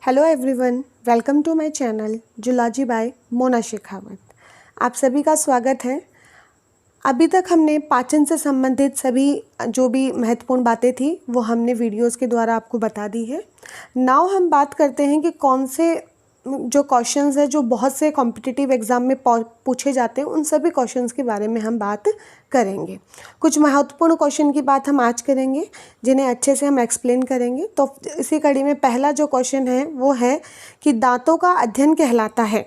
Hello everyone, welcome to my channel zoology by Mona Shekhawat. आप सभी का स्वागत है। अभी तक हमने पाचन से संबंधित सभी जो भी महत्वपूर्ण बातें थी वो हमने वीडियोस के द्वारा आपको बता दी है। नाउ हम बात करते हैं कि कौन से जो क्वेश्चंस है जो बहुत से कॉम्पिटिटिव एग्ज़ाम में पूछे जाते हैं, उन सभी क्वेश्चंस के बारे में हम बात करेंगे। कुछ महत्वपूर्ण क्वेश्चन की बात हम आज करेंगे जिन्हें अच्छे से हम एक्सप्लेन करेंगे। तो इसी कड़ी में पहला जो क्वेश्चन है वो है कि दांतों का अध्ययन कहलाता है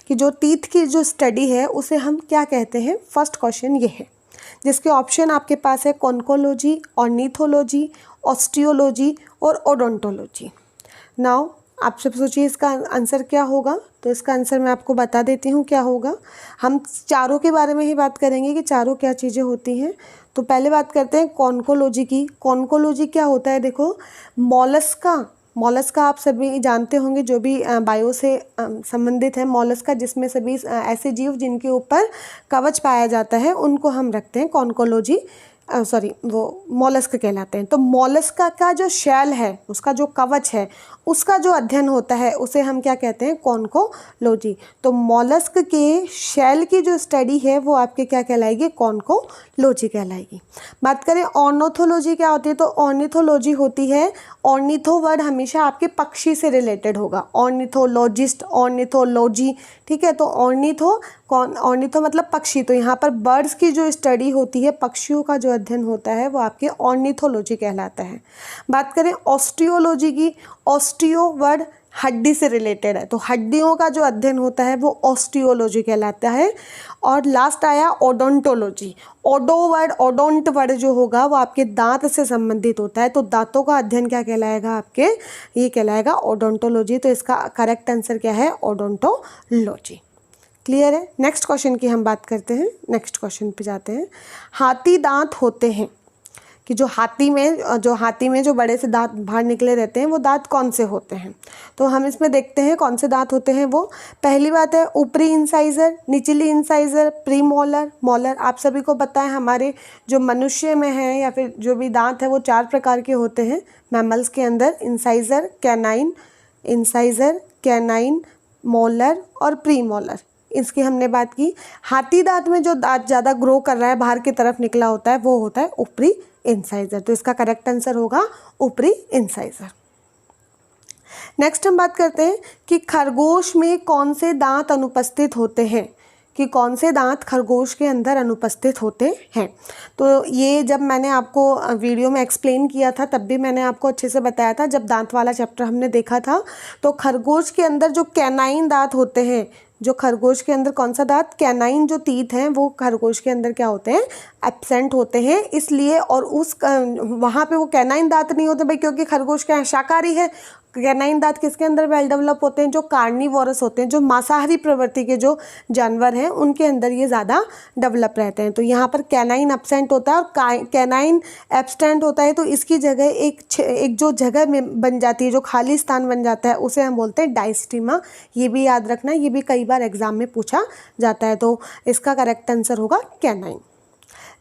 कि जो टीथ की जो स्टडी है उसे हम क्या कहते हैं। फर्स्ट क्वेश्चन ये है जिसके ऑप्शन आपके पास है कॉन्कोलॉजी, ऑर्निथोलॉजी, ऑस्टियोलॉजी और ओडोंटोलॉजी। नाउ आप सब सोचिए इसका आंसर क्या होगा। तो इसका आंसर मैं आपको बता देती हूँ क्या होगा। हम चारों के बारे में ही बात करेंगे कि चारों क्या चीज़ें होती हैं। तो पहले बात करते हैं कॉन्कोलॉजी की। कॉन्कोलॉजी क्या होता है, देखो मॉलस्का आप सभी जानते होंगे, जो भी बायो से संबंधित है। मॉलस्का जिसमें सभी ऐसे जीव जिनके ऊपर कवच पाया जाता है उनको हम रखते हैं कॉन्कोलॉजी, वो मॉलस्क कहलाते हैं। तो मॉलस्का का जो शैल है, उसका जो कवच है, उसका जो अध्ययन होता है उसे हम क्या कहते हैं, कॉन्कोलॉजी। तो मॉलस्क के शैल की जो स्टडी है वो आपके क्या कहलाएगी, कॉन्कोलॉजी कहलाएगी। बात करें ऑर्निथोलॉजी क्या होती है, तो ऑर्निथोलॉजी होती है, ऑर्निथो वर्ड हमेशा आपके पक्षी से रिलेटेड होगा। ऑर्निथोलॉजिस्ट, ऑर्निथोलॉजी, ठीक है। तो ऑर्निथो मतलब पक्षी। तो यहाँ पर बर्ड्स की जो स्टडी होती है, पक्षियों का जो अध्ययन होता है वो आपके ऑर्निथोलॉजी कहलाता है। बात करें ऑस्टियोलॉजी की, ऑस्टियो वर्ड हड्डी से रिलेटेड है, तो हड्डियों का जो अध्ययन होता है वो ऑस्टियोलॉजी कहलाता है। और लास्ट आया ओडोंटोलॉजी। ओडोंट वर्ड जो होगा वो आपके दांत से संबंधित होता है। तो दांतों का अध्ययन क्या कहलाएगा आपके, ये कहलाएगा ओडोंटोलॉजी। तो इसका करेक्ट आंसर क्या है, ओडोंटोलॉजी। क्लियर है। नेक्स्ट क्वेश्चन की हम बात करते हैं। नेक्स्ट क्वेश्चन पे जाते हैं। हाथी दांत होते हैं कि जो हाथी में जो बड़े से दांत बाहर निकले रहते हैं वो दांत कौन से होते हैं। तो हम इसमें देखते हैं कौन से दांत होते हैं वो। पहली बात है ऊपरी इंसाइजर, निचली इंसाइजर, प्री मोलर। आप सभी को पता है हमारे जो मनुष्य में है या फिर जो भी दांत है वो 4 प्रकार के होते हैं मैमल्स के अंदर, इंसाइजर, कैनाइन, मोलर और प्री मोलर। इसकी हमने बात की। हाथी दांत में जो दांत ज़्यादा ग्रो कर रहा है, बाहर की तरफ निकला होता है, वो होता है ऊपरी इंसाइजर। तो इसका करेक्ट आंसर होगा ऊपरी इंसाइजर। नेक्स्ट हम बात करते हैं कि खरगोश में कौन से दांत अनुपस्थित होते हैं, कि कौन से दांत खरगोश के अंदर अनुपस्थित होते हैं। तो ये जब मैंने आपको वीडियो में एक्सप्लेन किया था तब भी मैंने आपको अच्छे से बताया था। जब दांत वाला चैप्टर हमने देखा था तो खरगोश के अंदर जो कैनाइन दांत होते हैं, जो खरगोश के अंदर कौन सा दांत, कैनाइन जो टीथ हैं वो खरगोश के अंदर क्या होते हैं, एब्सेंट होते हैं। इसलिए और वहाँ पे वो कैनाइन दांत नहीं होते भाई, क्योंकि खरगोश क्या है, शाकाहारी है। कैनाइन दांत किसके अंदर वेल डेवलप होते हैं, जो कार्निवोरस होते हैं, जो मांसाहारी प्रवृत्ति के जो जानवर हैं उनके अंदर ये ज़्यादा डेवलप रहते हैं। तो यहाँ पर कैनाइन एब्सेंट होता है और कैनाइन एब्सेंट होता है तो इसकी जगह एक जो जगह में बन जाती है, जो खाली स्थान बन जाता है, उसे हम बोलते हैं डायस्टीमा। ये भी याद रखना, ये भी कई बार एग्जाम में पूछा जाता है। तो इसका करेक्ट आंसर होगा कैनाइन।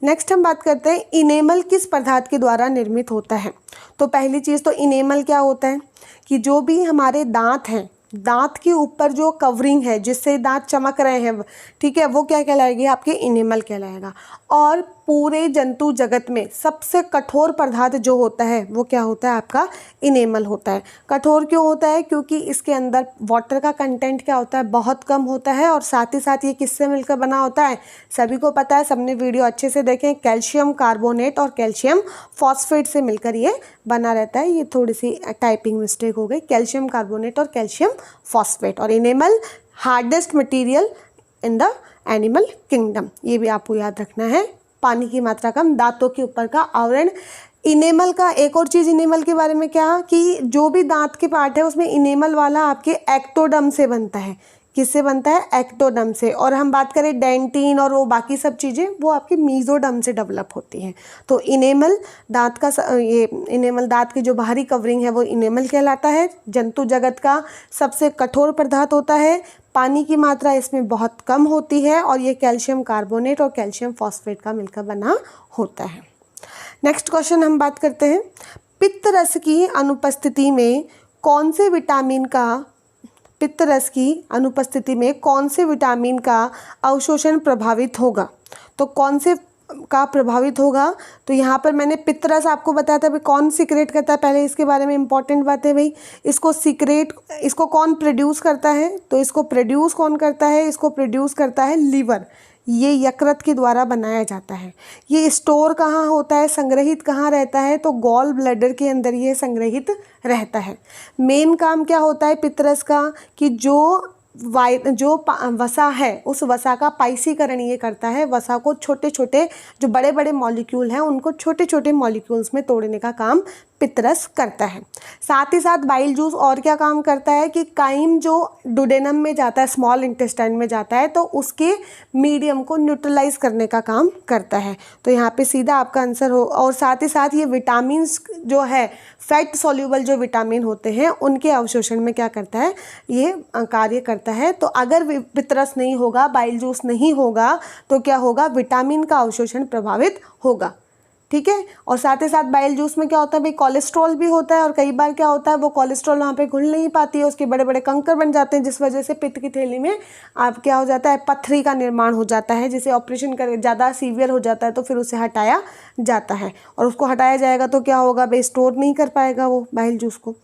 नेक्स्ट हम बात करते हैं इनेमल किस पदार्थ के द्वारा निर्मित होता है। तो पहली चीज़ तो इनेमल क्या होता है कि जो भी हमारे दांत हैं, दांत के ऊपर जो कवरिंग है जिससे दांत चमक रहे हैं, ठीक है, वो क्या कहलाएगी, आपके इनेमल कहलाएगा। और पूरे जंतु जगत में सबसे कठोर पदार्थ जो होता है वो क्या होता है, आपका इनेमल होता है। कठोर क्यों होता है, क्योंकि इसके अंदर वाटर का कंटेंट क्या होता है, बहुत कम होता है। और साथ ही साथ ये किससे मिलकर बना होता है, सभी को पता है, सबने वीडियो अच्छे से देखें, कैल्शियम कार्बोनेट और कैल्शियम फॉस्फेट से मिलकर ये बना रहता है। ये थोड़ी सी टाइपिंग मिस्टेक हो गई, कैल्शियम कार्बोनेट और कैल्शियम फॉस्फेट। और enamel hardest material in the animal kingdom, ये भी आपको याद रखना है। पानी की मात्रा कम, दांतों के ऊपर का आवरण। इनेमल का एक और चीज़ इनेमल के बारे में क्या, कि जो भी दांत के पार्ट है उसमें इनेमल वाला आपके एक्टोडर्म से बनता है। किससे बनता है, एक्टोडर्म से। और हम बात करें डेंटिन और वो बाकी सब चीज़ें, वो आपके मीजोडर्म से डेवलप होती हैं। तो इनेमल दांत का ये इनेमल दांत की जो बाहरी कवरिंग है वो इनेमल कहलाता है। जंतु जगत का सबसे कठोर पदार्थ होता है, पानी की मात्रा इसमें बहुत कम होती है और ये कैल्शियम कार्बोनेट और कैल्शियम फॉस्फेट का मिलकर बना होता है। नेक्स्ट क्वेश्चन हम बात करते हैं, पित्त रस की अनुपस्थिति में कौन से विटामिन का पित्तरस की अनुपस्थिति में कौन से विटामिन का अवशोषण प्रभावित होगा? तो कौन से का प्रभावित होगा? तो यहाँ पर मैंने पित्तरस आपको बताया था भाई कौन सीक्रेट करता है, पहले इसके बारे में इंपॉर्टेंट बात है भाई। इसको कौन प्रोड्यूस करता है? तो इसको प्रोड्यूस कौन करता है? इसको प्रोड्यूस करता है लीवर। ये यकृत के द्वारा बनाया जाता है। ये स्टोर कहाँ होता है, संग्रहित कहाँ रहता है? तो गॉल ब्लैडर के अंदर ये संग्रहित रहता है। मेन काम क्या होता है पित्तरस का कि जो वसा है उस वसा का पाइसीकरण ये करता है। वसा को छोटे छोटे जो बड़े बड़े मॉलिक्यूल हैं उनको छोटे छोटे मॉलिक्यूल्स में तोड़ने का काम पित्तरस करता है। साथ ही साथ बाइल जूस और क्या काम करता है कि काइम जो डुडेनम में जाता है, स्मॉल इंटेस्टाइन में जाता है, तो उसके मीडियम को न्यूट्रलाइज करने का काम करता है। तो यहाँ पे सीधा आपका आंसर हो। और साथ ही साथ ये विटामिन जो है फैट सॉल्यूबल जो विटामिन होते हैं उनके अवशोषण में क्या करता है, ये कार्य करता है। तो अगर पित्तरस नहीं होगा, बाइल जूस नहीं होगा, तो क्या होगा, विटामिन का अवशोषण प्रभावित होगा। ठीक है। और साथ ही साथ बाइल जूस में क्या होता है भाई, कोलेस्ट्रॉल भी होता है, और कई बार क्या होता है वो कोलेस्ट्रॉल वहाँ पे घुल नहीं पाती है, उसके बड़े बड़े कंकर बन जाते हैं, जिस वजह से पित्त की थैली में आप क्या हो जाता है, पत्थरी का निर्माण हो जाता है, जिसे ऑपरेशन कर ज़्यादा सीवियर हो जाता है तो फिर उसे हटाया जाता है। और उसको हटाया जाएगा तो क्या होगा भाई, स्टोर नहीं कर पाएगा वो बाइल जूस को।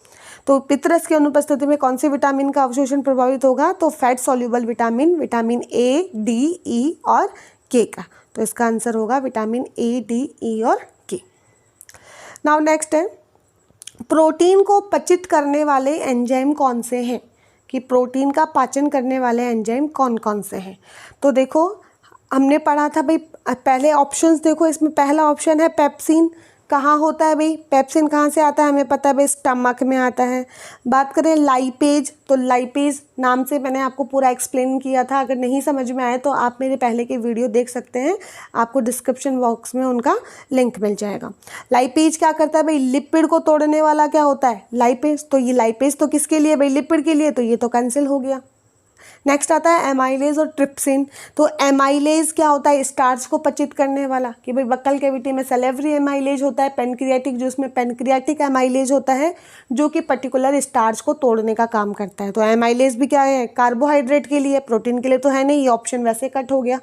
तो पित्तरस की अनुपस्थिति में कौन से विटामिन का अवशोषण प्रभावित होगा? तो fat soluble vitamin A, D, E और के का। तो इसका आंसर होगा विटामिन ए, डी, ई और के। नाउ नेक्स्ट है, प्रोटीन को पचित करने वाले एंजाइम कौन से हैं? कि प्रोटीन का पाचन करने वाले एंजाइम कौन कौन से हैं? तो देखो हमने पढ़ा था भाई, पहले ऑप्शंस देखो, इसमें पहला ऑप्शन है पेप्सिन। कहाँ होता है भाई, पेप्सिन कहाँ से आता है हमें पता है भाई, स्टमक में आता है। बात करें लाइपेज, तो लाइपेज नाम से मैंने आपको पूरा एक्सप्लेन किया था, अगर नहीं समझ में आए तो आप मेरे पहले के वीडियो देख सकते हैं, आपको डिस्क्रिप्शन बॉक्स में उनका लिंक मिल जाएगा। लाइपेज क्या करता है भाई, लिपिड को तोड़ने वाला क्या होता है, लाइपेज। तो ये लाइपेज तो किसके लिए भाई, लिपिड के लिए, तो ये तो कैंसिल हो गया। नेक्स्ट आता है एमाइलेज और ट्रिप्सिन। तो एमाइलेज क्या होता है, स्टार्च को पचित करने वाला, कि भाई बक्कल कैविटी में सेलेवरी एमाइलेज होता है, पेनक्रियाटिक जूस में पेनक्रियाटिक एमाइलेज होता है, जो कि पर्टिकुलर स्टार्च को तोड़ने का काम करता है। तो एमाइलेज भी क्या है, कार्बोहाइड्रेट के लिए, प्रोटीन के लिए तो है नहीं, ये ऑप्शन वैसे कट हो गया।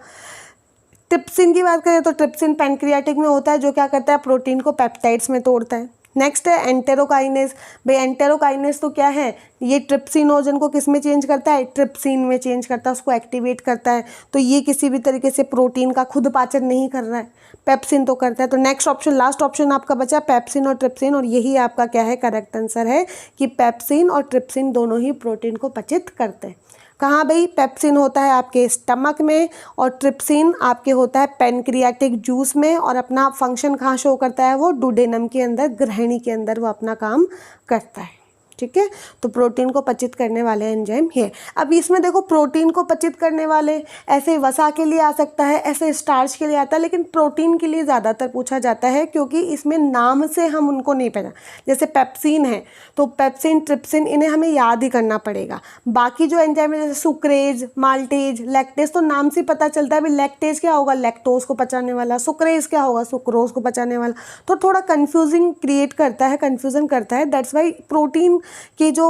ट्रिप्सिन की बात करें तो ट्रिप्सिन पेनक्रियाटिक में होता है, जो क्या करता है, प्रोटीन को पेप्टाइड्स में तोड़ता है। नेक्स्ट है एंटेरोकाइनेज। भाई एंटेरोकाइनेज तो क्या है, ये ट्रिप्सिनोजन को किस में चेंज करता है, ट्रिप्सिन में चेंज करता है, उसको एक्टिवेट करता है। तो ये किसी भी तरीके से प्रोटीन का खुद पाचन नहीं कर रहा है, पेप्सिन तो करता है। तो नेक्स्ट ऑप्शन, लास्ट ऑप्शन आपका बचा पेप्सिन और ट्रिप्सिन, और यही आपका क्या है, करेक्ट आंसर है कि पेप्सिन और ट्रिप्सिन दोनों ही प्रोटीन को पचित करते हैं। कहाँ भाई, पेप्सिन होता है आपके स्टमक में और ट्रिप्सिन आपके होता है पेनक्रियाटिक जूस में, और अपना फंक्शन कहाँ शो करता है, वो डुडेनम के अंदर, ग्रहणी के अंदर वो अपना काम करता है। ठीक है। तो प्रोटीन को पचित करने वाले एंजाइम है। अब इसमें देखो, प्रोटीन को पचित करने वाले ऐसे वसा के लिए आ सकता है, ऐसे स्टार्च के लिए आता है, लेकिन प्रोटीन के लिए ज़्यादातर पूछा जाता है, क्योंकि इसमें नाम से हम उनको नहीं पहचान। जैसे पेप्सिन है तो पेप्सिन, ट्रिप्सिन, इन्हें हमें याद ही करना पड़ेगा। बाकी जो एंजाइम है जैसे सुक्रेज, माल्टेज, लैक्टेज, तो नाम से पता चलता है भाई लैक्टेज क्या होगा, लैक्टोज को पचाने वाला, सुक्रेज क्या होगा, सुक्रोज को पचाने वाला। तो थोड़ा कन्फ्यूजन क्रिएट करता है, कन्फ्यूजन करता है, दैट्स वाई प्रोटीन कि जो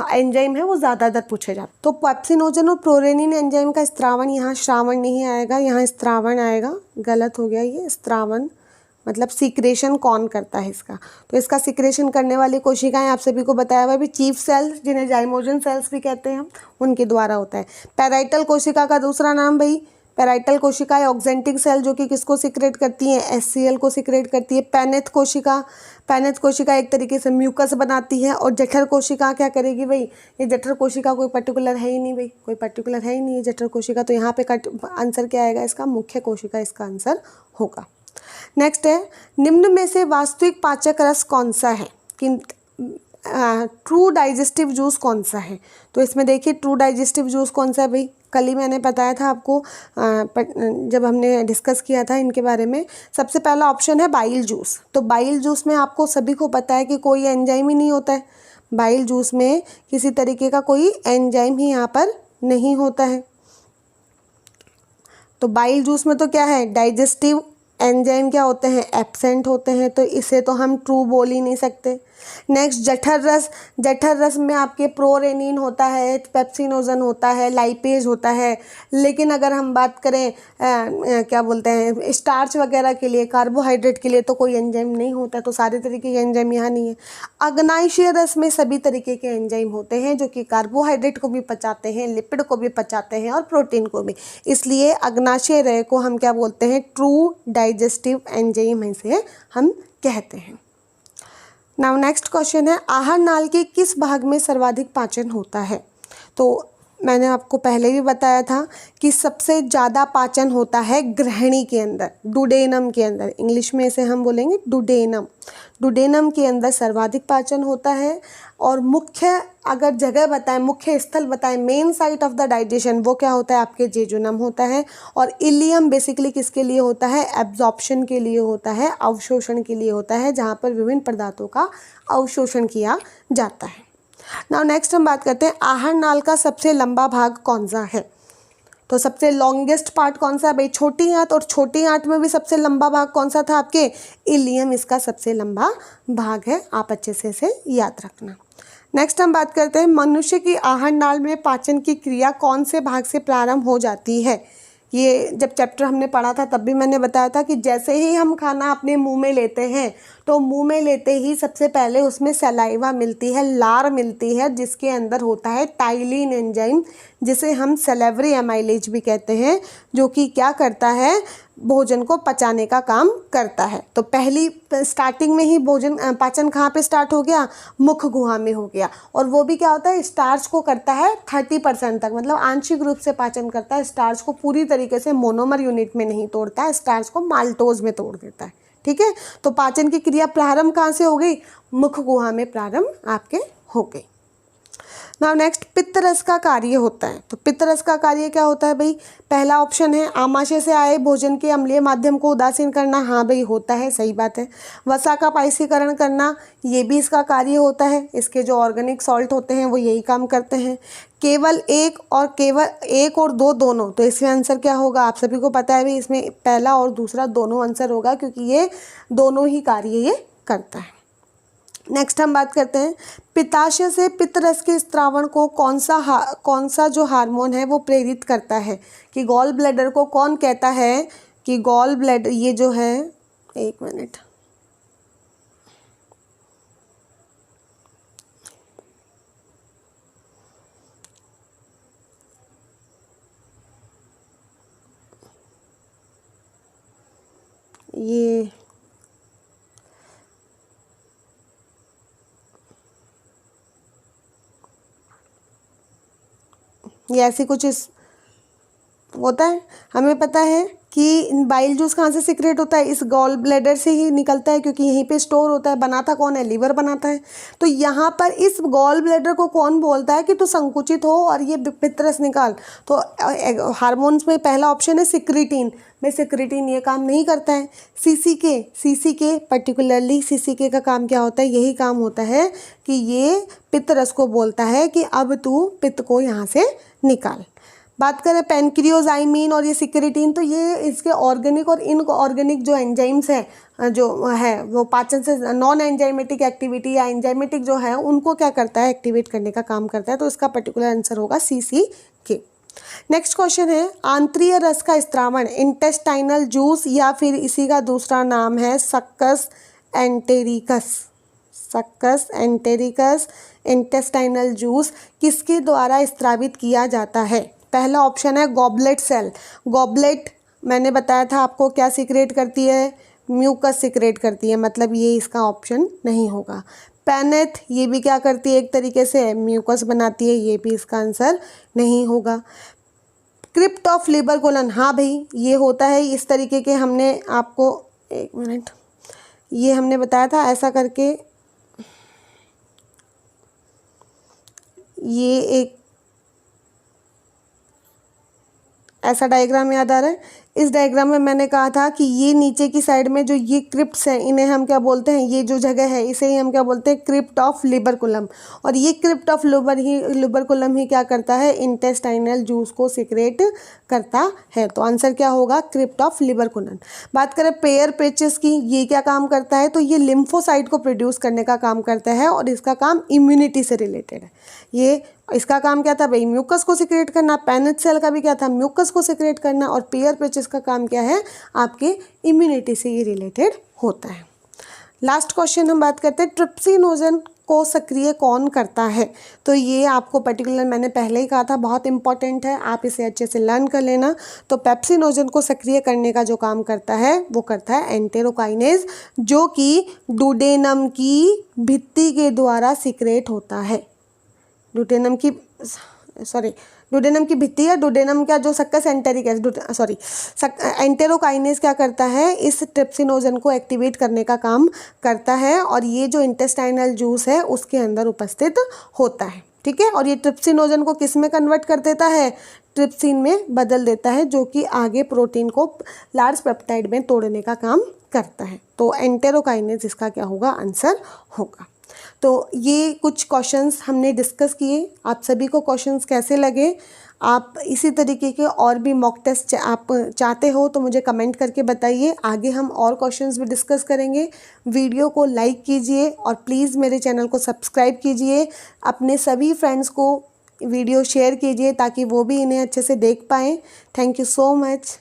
एंजाइम है वो ज़्यादातर पूछे जाते। तो पेप्सिनोजन और प्रोरेनिन एंजाइम का स्त्रावण, यहाँ श्रावण नहीं आएगा, यहाँ स्त्रावण आएगा, गलत हो गया ये, स्त्रावण मतलब सीक्रेशन कौन करता है इसका। तो इसका सीक्रेशन करने वाली कोशिकाएं आप सभी को बताया हुआ भी, चीफ सेल्स जिन्हें जाइमोजन सेल्स भी कहते हैं, उनके द्वारा होता है। पैराइटल कोशिका का दूसरा नाम भाई, पैराइटल कोशिकाएं ऑक्जेंटिक सेल जो कि किसको सिक्रेट करती हैं, एचसीएल को सिक्रेट करती है। पैनेथ कोशिका एक तरीके से म्यूकस बनाती है। और जठर कोशिका क्या करेगी भाई, ये जठर कोशिका कोई पर्टिकुलर है ही नहीं भाई, कोई पर्टिकुलर है ही नहीं ये जठर कोशिका। तो यहाँ पे आंसर क्या आएगा इसका, मुख्य कोशिका इसका आंसर होगा। नेक्स्ट है, निम्न में से वास्तविक पाचक रस कौन सा है, कि ट्रू डाइजेस्टिव जूस कौन सा है। तो इसमें देखिए ट्रू डाइजेस्टिव जूस कौन सा है भाई, कल ही मैंने बताया था आपको जब हमने डिस्कस किया था इनके बारे में। सबसे पहला ऑप्शन है बाइल जूस। तो बाइल जूस में आपको सभी को पता है कि कोई एंजाइम ही नहीं होता है, बाइल जूस में किसी तरीके का कोई एंजाइम ही यहाँ पर नहीं होता है। तो बाइल जूस में तो क्या है, डाइजेस्टिव एंजाइम क्या होते हैं, एब्सेंट होते हैं, तो इसे तो हम ट्रू बोल ही नहीं सकते। नेक्स्ट जठर रस, जठर रस में आपके प्रोरेनिन होता है, पेप्सिनोजन होता है, लाइपेज होता है। लेकिन अगर हम बात करें क्या बोलते हैं स्टार्च वगैरह के लिए, कार्बोहाइड्रेट के लिए तो कोई एंजाइम नहीं होता, तो सारे तरीके के एंजाइम यहाँ नहीं है। अग्नाशय रस में सभी तरीके के एंजाइम होते हैं जो कि कार्बोहाइड्रेट को भी पचाते हैं, लिपिड को भी पचाते हैं और प्रोटीन को भी, इसलिए अग्नाशय रस को हम क्या बोलते हैं, ट्रू डाइजेस्टिव एंजाइम इसे हम कहते हैं। नाउ नेक्स्ट क्वेश्चन है, आहार नाल के किस भाग में सर्वाधिक पाचन होता है? तो मैंने आपको पहले भी बताया था कि सबसे ज़्यादा पाचन होता है ग्रहणी के अंदर, डुडेनम के अंदर, इंग्लिश में इसे हम बोलेंगे डुडेनम। डुडेनम के अंदर सर्वाधिक पाचन होता है। और मुख्य अगर जगह बताएं, मुख्य स्थल बताएं, main site of the digestion, वो क्या होता है आपके जेजुनम होता है। और इलियम बेसिकली किसके लिए होता है, एब्जॉर्प्शन के लिए होता है, अवशोषण के लिए होता है, जहाँ पर विभिन्न पदार्थों का अवशोषण किया जाता है। नाउ नेक्स्ट हम बात करते हैं आहार नाल का सबसे लंबा भाग कौन सा है? तो सबसे लॉन्गेस्ट पार्ट कौन सा है भाई, छोटी आंत, और छोटी आंत में भी सबसे लंबा भाग कौन सा था आपके, इलियम इसका सबसे लंबा भाग है, आप अच्छे से इसे याद रखना। नेक्स्ट हम बात करते हैं मनुष्य की आहार नाल में पाचन की क्रिया कौन से भाग से प्रारंभ हो जाती है? ये जब चैप्टर हमने पढ़ा था तब भी मैंने बताया था कि जैसे ही हम खाना अपने मुंह में लेते हैं तो मुंह में लेते ही सबसे पहले उसमें सलाइवा मिलती है, लार मिलती है, जिसके अंदर होता है टाइलिन एंजाइम, जिसे हम सलेवरी एमाइलेज भी कहते हैं, जो कि क्या करता है, भोजन को पचाने का काम करता है। तो पहली स्टार्टिंग में ही भोजन पाचन कहाँ पे स्टार्ट हो गया, मुख गुहा में हो गया। और वो भी क्या होता है, स्टार्च को करता है 30% तक, मतलब आंशिक रूप से पाचन करता है, स्टार्च को पूरी तरीके से मोनोमर यूनिट में नहीं तोड़ता है, स्टार्च को माल्टोज में तोड़ देता है। ठीक है, तो पाचन की क्रिया प्रारंभ कहाँ से हो गई, मुख गुहा में प्रारंभ आपके हो गई। नाउ नेक्स्ट पित्तरस का कार्य होता है। तो पित्तरस का कार्य क्या होता है भाई, पहला ऑप्शन है आमाशय से आए भोजन के अम्लीय माध्यम को उदासीन करना, हाँ भाई होता है, सही बात है। वसा का पाइसीकरण करना, ये भी इसका कार्य होता है, इसके जो ऑर्गेनिक सॉल्ट होते हैं वो यही काम करते हैं। केवल एक और दो दोनों, तो इसमें आंसर क्या होगा, आप सभी को पता है भाई, इसमें पहला और दूसरा दोनों आंसर होगा, क्योंकि ये दोनों ही कार्य ये करता है। नेक्स्ट हम बात करते हैं पित्ताशय से पित्तरस के स्त्रावण को कौन सा जो हार्मोन है वो प्रेरित करता है, कि गॉल ब्लैडर को कौन कहता है कि गॉल ब्लैडर, ये जो है, एक मिनट, ये ऐसी कुछ इस होता है। हमें पता है कि बाइल जूस कहाँ से सिक्रेट होता है, इस गॉल ब्लैडर से ही निकलता है, क्योंकि यहीं पे स्टोर होता है। बनाता कौन है, लीवर बनाता है। तो यहाँ पर इस गॉल ब्लैडर को कौन बोलता है कि तू संकुचित हो और ये पित्तरस निकाल, तो हार्मोन्स में पहला ऑप्शन है सिक्रिटीन, में सिक्रिटीन ये काम नहीं करता है। सीसीके पर्टिकुलरली सीसीके का काम क्या होता है, यही काम होता है कि ये पित्तरस को बोलता है कि अब तू पित्त को यहाँ से निकाल। बात करें पेनक्रियोजाइमिन और ये सिक्रिटीन, तो ये इसके ऑर्गेनिक और इनऑर्गेनिक जो एंजाइम्स हैं जो है वो पाचन से नॉन एंजाइमेटिक एक्टिविटी या एंजाइमेटिक जो है उनको क्या करता है, एक्टिवेट करने का काम करता है। तो इसका पर्टिकुलर आंसर होगा सीसीके। नेक्स्ट क्वेश्चन है आंत्रिय रस का स्त्रावण इंटेस्टाइनल जूस या फिर इसी का दूसरा नाम है सक्कस एंटेरिकस इंटेस्टाइनल जूस किसके द्वारा स्त्रावित किया जाता है? पहला ऑप्शन है गॉबलेट सेल। गॉबलेट मैंने बताया था आपको क्या सीक्रेट करती है, म्यूकस सीक्रेट करती है, मतलब ये इसका ऑप्शन नहीं होगा। पेनेथ ये भी क्या करती है, एक तरीके से म्यूकस बनाती है, ये भी इसका आंसर नहीं होगा। क्रिप्ट ऑफ लिबर कोलन, हाँ भाई ये होता है इस तरीके के, हमने आपको एक मिनट ये हमने बताया था ऐसा करके, ये एक ऐसा डायग्राम याद आ रहा है, इस डायग्राम में मैंने कहा था कि ये नीचे की साइड में जो ये क्रिप्ट्स हैं, इन्हें हम क्या बोलते हैं, ये जो जगह है इसे ही हम क्या बोलते हैं, क्रिप्ट ऑफ लिबरकुलम। और ये क्रिप्ट ऑफ लिबरकुलम ही क्या करता है, इंटेस्टाइनल जूस को सिक्रेट करता है। तो आंसर क्या होगा, क्रिप्ट ऑफ लिबरकुलम। बात करें पेयर पेचेस की, ये क्या काम करता है, तो ये लिम्फोसाइट को प्रोड्यूस करने का काम करता है और इसका काम इम्यूनिटी से रिलेटेड है। ये इसका काम क्या था भाई, म्यूकस को सिक्रेट करना। पैनेट सेल का भी क्या था, म्यूकस को सिक्रेट करना। और पेयर पेचेस का काम क्या है, आपके इम्यूनिटी से ये रिलेटेड होता है। लास्ट क्वेश्चन हम बात करते हैं, ट्रिप्सिनोजन को सक्रिय कौन करता है। तो ये आपको पर्टिकुलर मैंने पहले ही कहा था, बहुत इंपॉर्टेंट है, आप इसे अच्छे से लर्न कर लेना। तो पेप्सिनोजन को सक्रिय करने का जो काम करता है वो करता है एंटेरोकाइनेज, जो कि डुडेनम की भित्ति के द्वारा सिक्रेट होता है। डुडेनम की भित्ति या डुडेनम का जो सक्कस एंटेरिक एंटेरोकाइनेज क्या करता है, इस ट्रिप्सिनोजन को एक्टिवेट करने का काम करता है और ये जो इंटेस्टाइनल जूस है उसके अंदर उपस्थित होता है। ठीक है, और ये ट्रिप्सिनोजन को किस में कन्वर्ट कर देता है, ट्रिप्सिन में बदल देता है, जो कि आगे प्रोटीन को लार्ज पेप्टाइड में तोड़ने का काम करता है। तो एंटेरोकाइनेज इसका क्या होगा, आंसर होगा। तो ये कुछ क्वेश्चंस हमने डिस्कस किए। आप सभी को क्वेश्चंस कैसे लगे, आप इसी तरीके के और भी मॉक टेस्ट आप चाहते हो तो मुझे कमेंट करके बताइए। आगे हम और क्वेश्चंस भी डिस्कस करेंगे। वीडियो को लाइक कीजिए और प्लीज़ मेरे चैनल को सब्सक्राइब कीजिए। अपने सभी फ्रेंड्स को वीडियो शेयर कीजिए ताकि वो भी इन्हें अच्छे से देख पाएँ। Thank you so much.